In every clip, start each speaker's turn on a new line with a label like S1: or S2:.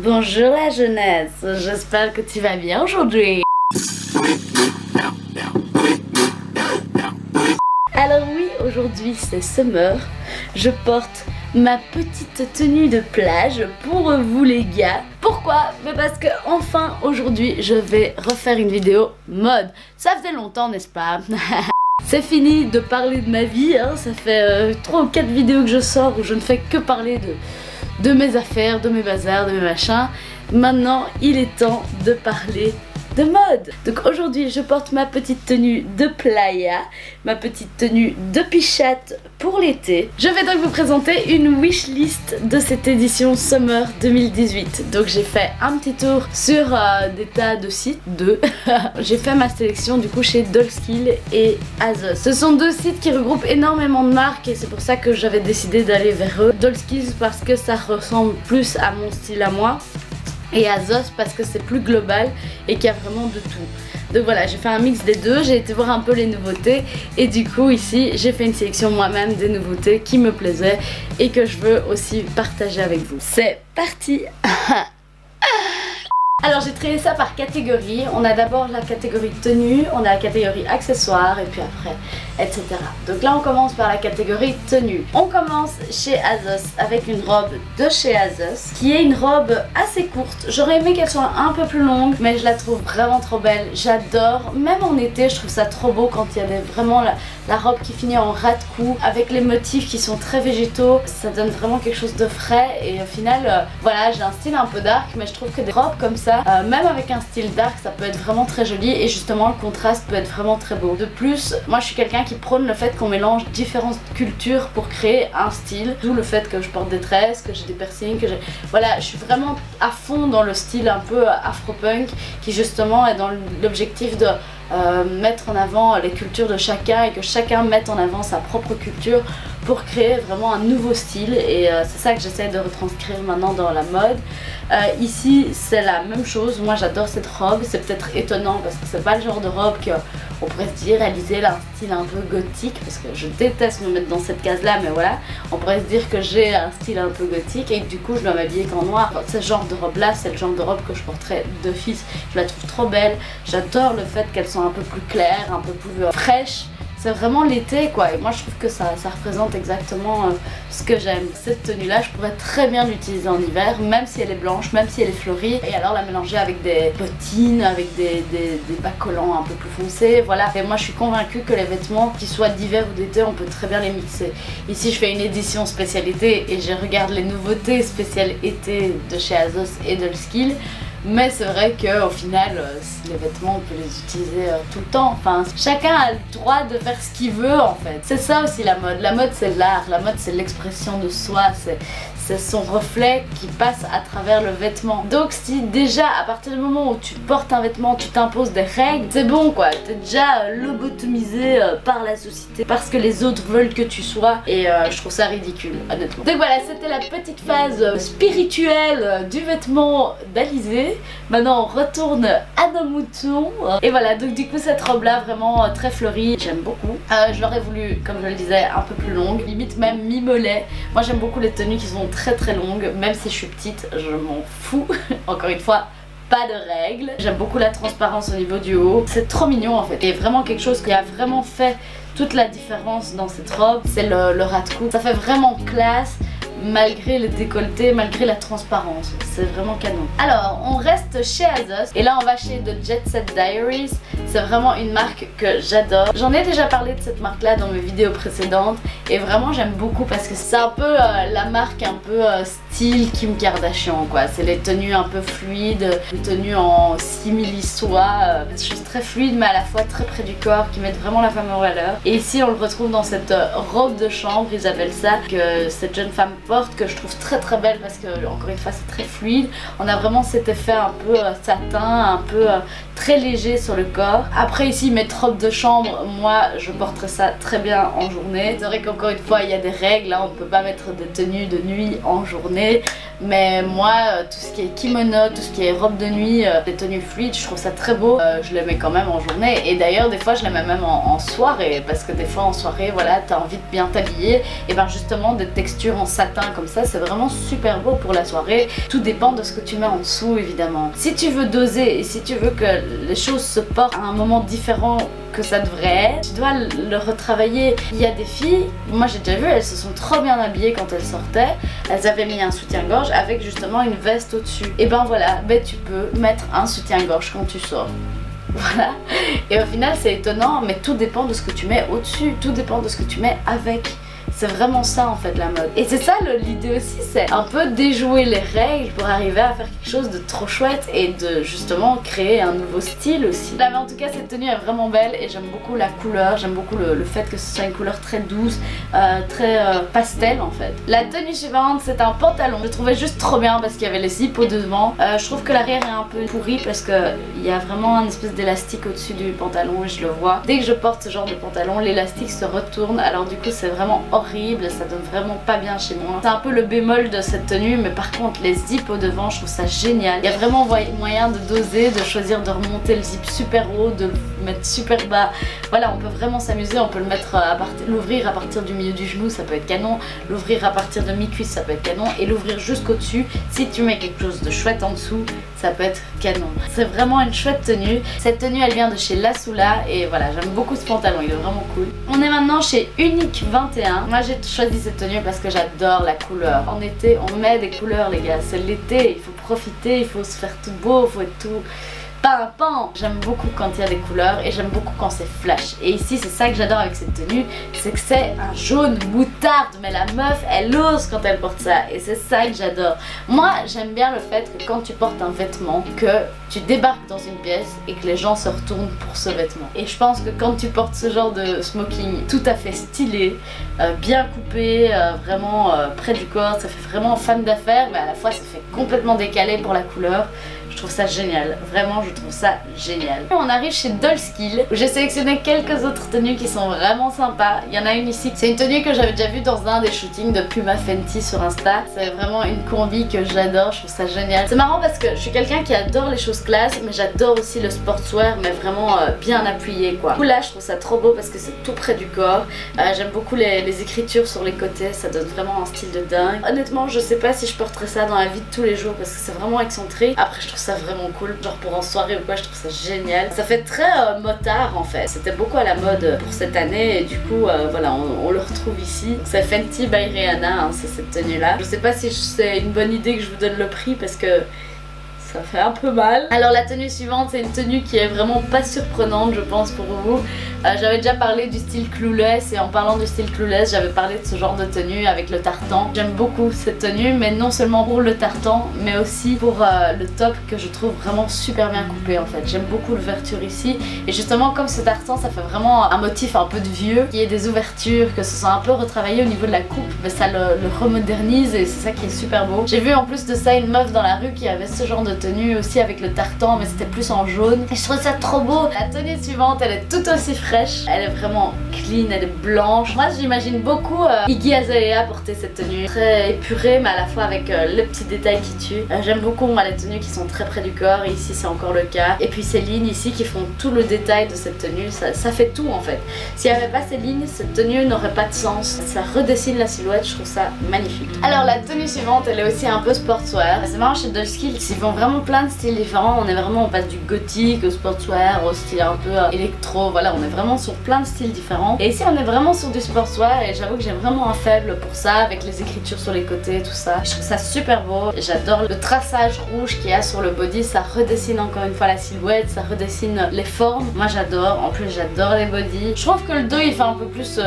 S1: Bonjour la jeunesse, j'espère que tu vas bien aujourd'hui. Alors oui, aujourd'hui c'est summer, je porte ma petite tenue de plage pour vous les gars. Pourquoi? Parce que enfin aujourd'hui je vais refaire une vidéo mode. Ça faisait longtemps, n'est-ce pas? C'est fini de parler de ma vie, hein. Ça fait 3 ou 4 vidéos que je sors où je ne fais que parler de mes affaires, de mes bazars, de mes machins. Maintenant il est temps de parler de mode. Donc aujourd'hui je porte ma petite tenue de playa, ma petite tenue de pichate pour l'été. Je vais donc vous présenter une wishlist de cette édition Summer 2018. Donc j'ai fait un petit tour sur des tas de sites, j'ai fait ma sélection du coup chez Dollskill et ASOS. Ce sont 2 sites qui regroupent énormément de marques et c'est pour ça que j'avais décidé d'aller vers eux. Dollskill parce que ça ressemble plus à mon style à moi, et ASOS parce que c'est plus global et qu'il y a vraiment de tout. Donc voilà, j'ai fait un mix des deux, j'ai été voir un peu les nouveautés et du coup ici j'ai fait une sélection moi-même des nouveautés qui me plaisaient et que je veux aussi partager avec vous. C'est parti. Alors j'ai trié ça par catégorie. On a d'abord la catégorie tenue, on a la catégorie accessoires et puis après etc. Donc là on commence par la catégorie tenue. On commence chez ASOS avec une robe de chez ASOS qui est une robe assez courte. J'aurais aimé qu'elle soit un peu plus longue mais je la trouve vraiment trop belle. J'adore, même en été je trouve ça trop beau quand il y a vraiment la robe qui finit en ras de cou avec les motifs qui sont très végétaux. Ça donne vraiment quelque chose de frais et au final voilà, j'ai un style un peu dark mais je trouve que des robes comme ça, même avec un style dark, ça peut être vraiment très joli et justement le contraste peut être vraiment très beau. De plus, moi je suis quelqu'un qui prône le fait qu'on mélange différentes cultures pour créer un style, d'où le fait que je porte des tresses, que j'ai des piercings, que j'ai... Voilà, je suis vraiment à fond dans le style un peu afro-punk qui justement est dans l'objectif de mettre en avant les cultures de chacun et que chacun mette en avant sa propre culture pour créer vraiment un nouveau style et c'est ça que j'essaie de retranscrire maintenant dans la mode. Ici c'est la même chose, moi j'adore cette robe, c'est peut-être étonnant parce que c'est pas le genre de robe qu'on pourrait se dire Alizée elle a un style un peu gothique parce que je déteste me mettre dans cette case là mais voilà, on pourrait se dire que j'ai un style un peu gothique et que du coup je dois m'habiller qu'en noir. Ce genre de robe là c'est le genre de robe que je porterais d'office, je la trouve trop belle, j'adore le fait qu'elle soit un peu plus claire, un peu plus fraîche. C'est vraiment l'été quoi et moi je trouve que ça représente exactement ce que j'aime. Cette tenue là je pourrais très bien l'utiliser en hiver même si elle est blanche, même si elle est fleurie et alors la mélanger avec des bottines, avec des bas collants un peu plus foncés, voilà. Et moi je suis convaincue que les vêtements qu'ils soient d'hiver ou d'été on peut très bien les mixer. Ici je fais une édition spécialité et je regarde les nouveautés spéciales été de chez ASOS et Dollskill. Mais c'est vrai qu'au final, les vêtements, on peut les utiliser tout le temps. Enfin, chacun a le droit de faire ce qu'il veut en fait. C'est ça aussi la mode. La mode c'est l'art, la mode c'est l'expression de soi, c'est son reflet qui passe à travers le vêtement. Donc si déjà à partir du moment où tu portes un vêtement, tu t'imposes des règles, c'est bon quoi. T'es déjà lobotomisé par la société parce que les autres veulent que tu sois et je trouve ça ridicule honnêtement. Donc voilà, c'était la petite phase spirituelle du vêtement d'Alizée. Maintenant on retourne à nos moutons et voilà, donc du coup cette robe là vraiment très fleurie, j'aime beaucoup. Je l'aurais voulu, comme je le disais, un peu plus longue, limite même mi-mollet. Moi j'aime beaucoup les tenues qui sont très longues, même si je suis petite, je m'en fous. Encore une fois, pas de règles. J'aime beaucoup la transparence au niveau du haut, c'est trop mignon en fait. Et vraiment quelque chose qui a vraiment fait toute la différence dans cette robe, c'est le ras de cou. Ça fait vraiment classe. Malgré le décolleté, malgré la transparence, c'est vraiment canon. Alors on reste chez ASOS et là on va chez The Jet Set Diaries. C'est vraiment une marque que j'adore. J'en ai déjà parlé de cette marque là dans mes vidéos précédentes et vraiment j'aime beaucoup parce que c'est un peu la marque un peu style Kim Kardashian quoi. C'est les tenues un peu fluides, les tenues en simili-soie, des choses très fluides mais à la fois très près du corps qui mettent vraiment la femme en valeur. Et ici on le retrouve dans cette robe de chambre, ils appellent ça, que cette jeune femme porte, que je trouve très belle parce que encore une fois c'est très fluide. On a vraiment cet effet un peu satin, un peu très léger sur le corps. Après ici mes robes de chambre, moi je porterais ça très bien en journée. C'est vrai qu'encore une fois il y a des règles, hein, on ne peut pas mettre des tenues de nuit en journée. mais moi tout ce qui est kimono, tout ce qui est robe de nuit, les tenues fluides, je trouve ça très beau. Je les mets quand même en journée et d'ailleurs des fois je les mets même en soirée, parce que des fois en soirée voilà t'as envie de bien t'habiller et ben justement des textures en satin comme ça c'est vraiment super beau pour la soirée. Tout dépend de ce que tu mets en dessous évidemment. Si tu veux doser et si tu veux que les choses se portent à un moment différent que ça devrait être, tu dois le retravailler. Il y a des filles, moi j'ai déjà vu, elles se sont trop bien habillées quand elles sortaient, elles avaient mis un soutien-gorge avec justement une veste au-dessus. Et ben voilà, ben tu peux mettre un soutien-gorge quand tu sors. Voilà. Et au final c'est étonnant, mais tout dépend de ce que tu mets au-dessus, tout dépend de ce que tu mets avec. C'est vraiment ça en fait la mode. Et c'est ça l'idée aussi, c'est un peu déjouer les règles pour arriver à faire quelque chose de trop chouette et de justement créer un nouveau style aussi. Là mais en tout cas cette tenue est vraiment belle et j'aime beaucoup la couleur, j'aime beaucoup le fait que ce soit une couleur très douce, très pastel en fait. La tenue suivante c'est un pantalon. Je le trouvais juste trop bien parce qu'il y avait les zips au devant. Je trouve que l'arrière est un peu pourri parce qu'il y a vraiment un espèce d'élastique au-dessus du pantalon et je le vois. Dès que je porte ce genre de pantalon, l'élastique se retourne, alors du coup c'est vraiment horrible, ça donne vraiment pas bien chez moi. C'est un peu le bémol de cette tenue, mais par contre les zips au devant je trouve ça génial. Il y a vraiment moyen de doser, de choisir de remonter le zip super haut, de le mettre super bas. Voilà, on peut vraiment s'amuser, on peut le mettre l'ouvrir à partir du milieu du genou, ça peut être canon, l'ouvrir à partir de mi-cuisse, ça peut être canon, et l'ouvrir jusqu'au dessus, si tu mets quelque chose de chouette en dessous, ça peut être canon. C'est vraiment une chouette tenue. Cette tenue elle vient de chez Lasoula et voilà, j'aime beaucoup ce pantalon, il est vraiment cool. On est maintenant chez Unique 21. Moi j'ai choisi cette tenue parce que j'adore la couleur. En été on met des couleurs les gars, c'est l'été, il faut profiter, il faut se faire tout beau, il faut être tout pimpant. J'aime beaucoup quand il y a des couleurs et j'aime beaucoup quand c'est flash. Et ici c'est ça que j'adore avec cette tenue, c'est que c'est un jaune moutarde, mais la meuf elle ose quand elle porte ça et c'est ça que j'adore. Moi j'aime bien le fait que quand tu portes un vêtement, que tu débarques dans une pièce et que les gens se retournent pour ce vêtement. Et je pense que quand tu portes ce genre de smoking tout à fait stylé, bien coupé, vraiment près du corps, ça fait vraiment femme d'affaires, mais à la fois ça fait complètement décalé pour la couleur. Je trouve ça génial, vraiment je trouve ça génial. On arrive chez Dollskill où j'ai sélectionné quelques autres tenues qui sont vraiment sympas. Il y en a une ici, c'est une tenue que j'avais déjà vue dans un des shootings de Puma Fenty sur Insta. C'est vraiment une combi que j'adore, je trouve ça génial. C'est marrant parce que je suis quelqu'un qui adore les choses classe, mais j'adore aussi le sportswear, mais vraiment bien appuyé quoi. Du coup là je trouve ça trop beau parce que c'est tout près du corps. J'aime beaucoup les écritures sur les côtés, ça donne vraiment un style de dingue. Honnêtement je sais pas si je porterais ça dans la vie de tous les jours parce que c'est vraiment excentrique. Après je trouve ça vraiment cool, genre pour en soirée ou quoi, je trouve ça génial. Ça fait très motard en fait, c'était beaucoup à la mode pour cette année et du coup voilà on le retrouve ici. C'est Fenty by Rihanna, hein, c'est cette tenue là. Je sais pas si c'est une bonne idée que je vous donne le prix parce que ça fait un peu mal. Alors la tenue suivante c'est une tenue qui est vraiment pas surprenante je pense pour vous. J'avais déjà parlé du style Clueless et en parlant du style Clueless j'avais parlé de ce genre de tenue avec le tartan. J'aime beaucoup cette tenue mais non seulement pour le tartan mais aussi pour le top que je trouve vraiment super bien coupé en fait. J'aime beaucoup l'ouverture ici et justement comme ce tartan ça fait vraiment un motif un peu de vieux, qu'il y ait des ouvertures, que ce soit un peu retravaillé au niveau de la coupe, mais ça le remodernise et c'est ça qui est super beau. J'ai vu en plus de ça une meuf dans la rue qui avait ce genre de tenue aussi avec le tartan mais c'était plus en jaune et je trouve ça trop beau. La tenue suivante elle est tout aussi fraîche, elle est vraiment clean, elle est blanche. Moi j'imagine beaucoup Iggy Azalea porter cette tenue, très épurée mais à la fois avec le petit détail qui tue. J'aime beaucoup moi les tenues qui sont très près du corps et ici c'est encore le cas. Et puis ces lignes ici qui font tout le détail de cette tenue, ça fait tout en fait. S'il n'y avait pas ces lignes, cette tenue n'aurait pas de sens. Ça redessine la silhouette, je trouve ça magnifique. Alors la tenue suivante elle est aussi un peu sportswear. C'est marrant chez Dollskill, ils font vraiment plein de styles différents. On passe du gothique au sportswear, au style un peu électro, voilà on est vraiment sur plein de styles différents. Et ici on est vraiment sur du sportswear et j'avoue que j'ai vraiment un faible pour ça avec les écritures sur les côtés, tout ça. Je trouve ça super beau. J'adore le traçage rouge qu'il y a sur le body, ça redessine encore une fois la silhouette, ça redessine les formes. Moi j'adore, en plus j'adore les bodys. Je trouve que le dos il fait un peu plus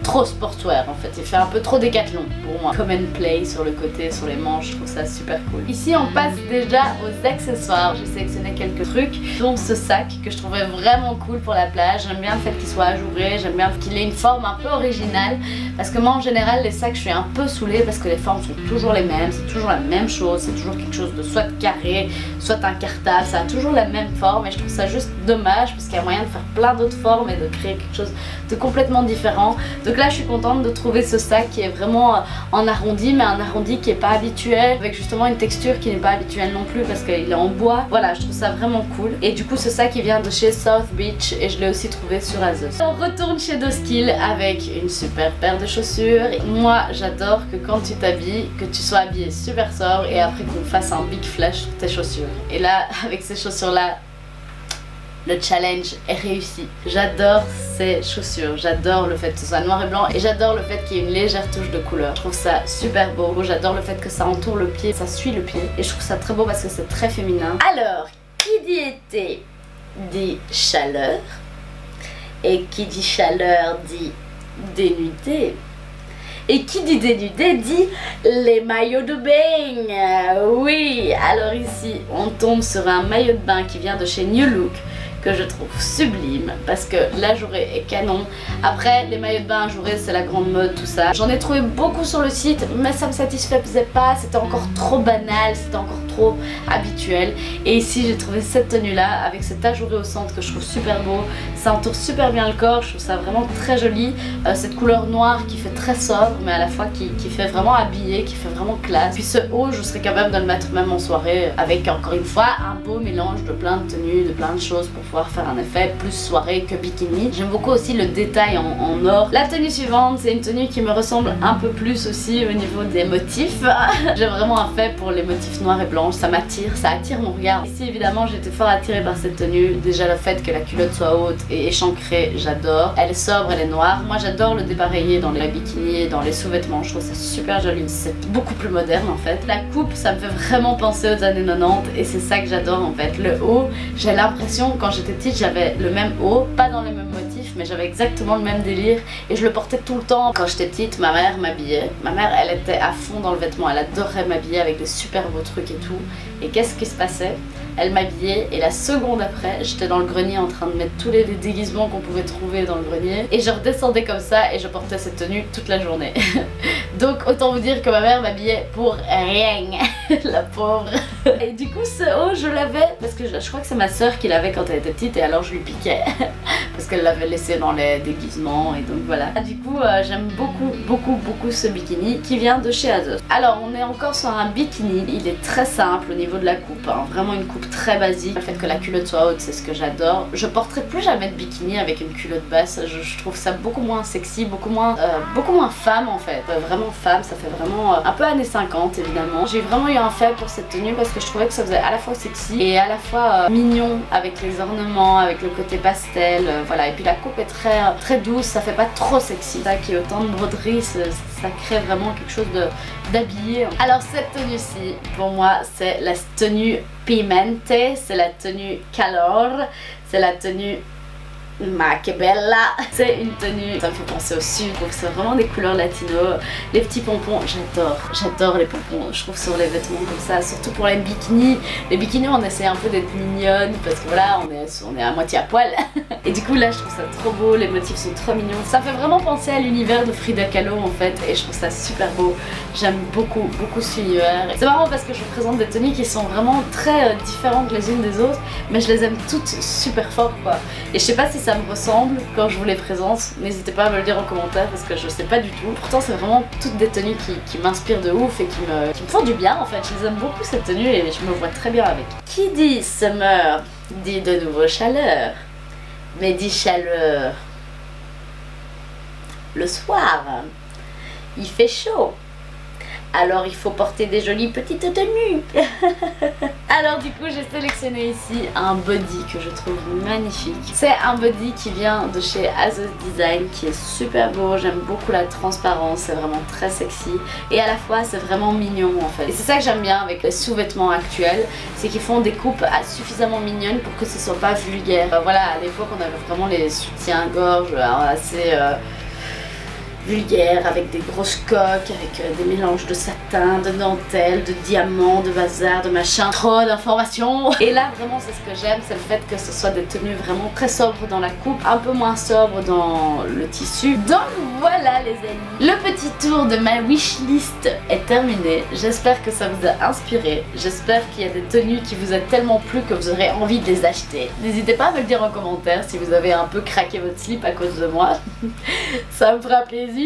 S1: trop sportswear en fait, il fait un peu trop décathlon pour moi. Come and play sur le côté, sur les manches, je trouve ça super cool. Ici on passe déjà au aux accessoires, j'ai sélectionné quelques trucs, dont ce sac que je trouvais vraiment cool pour la plage. J'aime bien le fait qu'il soit ajouré, j'aime bien qu'il ait une forme un peu originale, parce que moi en général les sacs je suis un peu saoulée parce que les formes sont toujours les mêmes, c'est toujours la même chose, c'est toujours quelque chose de soit carré, soit incartable, ça a toujours la même forme et je trouve ça juste dommage parce qu'il y a moyen de faire plein d'autres formes et de créer quelque chose de complètement différent. Donc là je suis contente de trouver ce sac qui est vraiment en arrondi, mais un arrondi qui est pas habituel, avec justement une texture qui n'est pas habituelle non plus parce qu'il est en bois. Voilà, je trouve ça vraiment cool. Et du coup ce sac il vient de chez South Beach et je l'ai aussi trouvé sur Asos. On retourne chez Doskill avec une super paire de chaussures. Moi j'adore que quand tu t'habilles, que tu sois habillé super sobre et après qu'on fasse un big flash sur tes chaussures. Et là avec ces chaussures là, le challenge est réussi. J'adore ces chaussures, j'adore le fait que ce soit noir et blanc et j'adore le fait qu'il y ait une légère touche de couleur. Je trouve ça super beau, j'adore le fait que ça entoure le pied, ça suit le pied et je trouve ça très beau parce que c'est très féminin. Alors, qui dit été dit chaleur et qui dit chaleur dit dénudé. Et qui dit dénudé dit les maillots de bain. Oui, alors ici on tombe sur un maillot de bain qui vient de chez New Look, que je trouve sublime parce que l'ajouré est canon. Après les maillots de bain ajourés c'est la grande mode, tout ça. J'en ai trouvé beaucoup sur le site mais ça me satisfaisait pas, c'était encore trop banal, c'était encore trop habituel. Et ici j'ai trouvé cette tenue là avec cet ajouré au centre que je trouve super beau. Ça entoure super bien le corps, je trouve ça vraiment très joli. Cette couleur noire qui fait très sobre mais à la fois qui fait vraiment habillé, qui fait vraiment classe. Puis ce haut je serais capable de le mettre même en soirée avec encore une fois un beau mélange de plein de tenues, de plein de choses pour pouvoir faire un effet plus soirée que bikini. J'aime beaucoup aussi le détail en or. La tenue suivante c'est une tenue qui me ressemble un peu plus aussi au niveau des motifs. J'ai vraiment un fait pour les motifs noirs et blancs, ça m'attire, ça attire mon regard. Ici évidemment j'étais fort attirée par cette tenue. Déjà le fait que la culotte soit haute et échancrée, j'adore. Elle est sobre, elle est noire. Moi j'adore le dépareillé dans les bikinis et dans les sous-vêtements, je trouve ça super joli. C'est beaucoup plus moderne en fait. La coupe ça me fait vraiment penser aux années 90 et c'est ça que j'adore en fait. Le haut, j'ai l'impression quand j'étais petite j'avais le même haut, pas dans les mêmes motifs mais j'avais exactement le même délire et je le portais tout le temps. Quand j'étais petite ma mère m'habillait, ma mère elle était à fond dans le vêtement, elle adorait m'habiller avec des super beaux trucs et tout. Et qu'est-ce qui se passait? Elle m'habillait et la seconde après j'étais dans le grenier en train de mettre tous les déguisements qu'on pouvait trouver dans le grenier et je redescendais comme ça et je portais cette tenue toute la journée. Donc autant vous dire que ma mère m'habillait pour rien. La pauvre. Et du coup ce haut je l'avais parce que je crois que c'est ma soeur qui l'avait quand elle était petite et alors je lui piquais parce qu'elle l'avait laissé dans les déguisements et donc voilà. Du coup j'aime beaucoup ce bikini qui vient de chez Asos. Alors on est encore sur un bikini, il est très simple au niveau de la coupe, hein. Vraiment une coupe très basique. Le fait que la culotte soit haute c'est ce que j'adore. Je porterai plus jamais de bikini avec une culotte basse, je trouve ça beaucoup moins sexy, beaucoup moins femme en fait. Vraiment femme, ça fait vraiment un peu années 50 évidemment. J'ai vraiment eu un fait pour cette tenue parce que je trouvais que ça faisait à la fois sexy et à la fois mignon avec les ornements, avec le côté pastel, voilà. Et puis la coupe est très douce, ça fait pas trop sexy. Ça qui est autant de broderie, ça crée vraiment quelque chose d'habillé. Alors cette tenue-ci, pour moi c'est la tenue Pimente, c'est la tenue Calor, c'est la tenue Ma que bella. C'est une tenue, ça me fait penser au sud, donc c'est vraiment des couleurs latino. Les petits pompons, j'adore les pompons, je trouve sur les vêtements comme ça, surtout pour les bikinis. Les bikinis on essaie un peu d'être mignonne parce que voilà on est à moitié à poil. Et du coup là je trouve ça trop beau, les motifs sont trop mignons. Ça fait vraiment penser à l'univers de Frida Kahlo en fait et je trouve ça super beau. J'aime beaucoup cet univers. C'est marrant parce que je vous présente des tenues qui sont vraiment très différentes les unes des autres, mais je les aime toutes super fort quoi. Et je sais pas si ça me ressemble quand je vous les présente, n'hésitez pas à me le dire en commentaire parce que je sais pas du tout. Pourtant c'est vraiment toutes des tenues qui m'inspirent de ouf et qui me font du bien en fait. Je les aime beaucoup cette tenue et je me vois très bien avec. Qui dit summer dit de nouveau chaleur, mais dit chaleur le soir, il fait chaud. Alors il faut porter des jolies petites tenues. Alors du coup j'ai sélectionné ici un body que je trouve magnifique. C'est un body qui vient de chez Asos Design qui est super beau. J'aime beaucoup la transparence, c'est vraiment très sexy. Et à la fois c'est vraiment mignon en fait. Et c'est ça que j'aime bien avec les sous-vêtements actuels, c'est qu'ils font des coupes suffisamment mignonnes pour que ce soit pas vulgaire. Voilà, à l'époque on avait vraiment les soutiens-gorge assez... vulgaire avec des grosses coques, avec des mélanges de satin, de dentelle, de diamants, de bazar, de machin. Trop d'informations. Et là vraiment c'est ce que j'aime, c'est le fait que ce soit des tenues vraiment très sobres dans la coupe, un peu moins sobres dans le tissu. Donc voilà les amis, le petit tour de ma wishlist est terminé. J'espère que ça vous a inspiré, j'espère qu'il y a des tenues qui vous a tellement plu que vous aurez envie de les acheter. N'hésitez pas à me le dire en commentaire si vous avez un peu craqué votre slip à cause de moi. Ça me fera plaisir.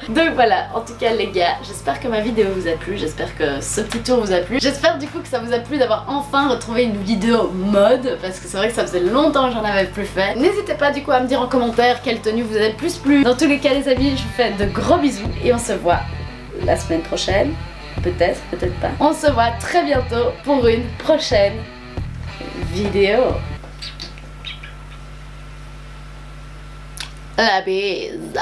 S1: Donc voilà, en tout cas les gars, j'espère que ma vidéo vous a plu, j'espère que ce petit tour vous a plu. J'espère du coup que ça vous a plu d'avoir enfin retrouvé une vidéo mode, parce que c'est vrai que ça faisait longtemps que j'en avais plus fait. N'hésitez pas du coup à me dire en commentaire quelle tenue vous a le plus plu. Dans tous les cas les amis, je vous fais de gros bisous et on se voit la semaine prochaine. Peut-être, peut-être pas. On se voit très bientôt pour une prochaine vidéo. La bise.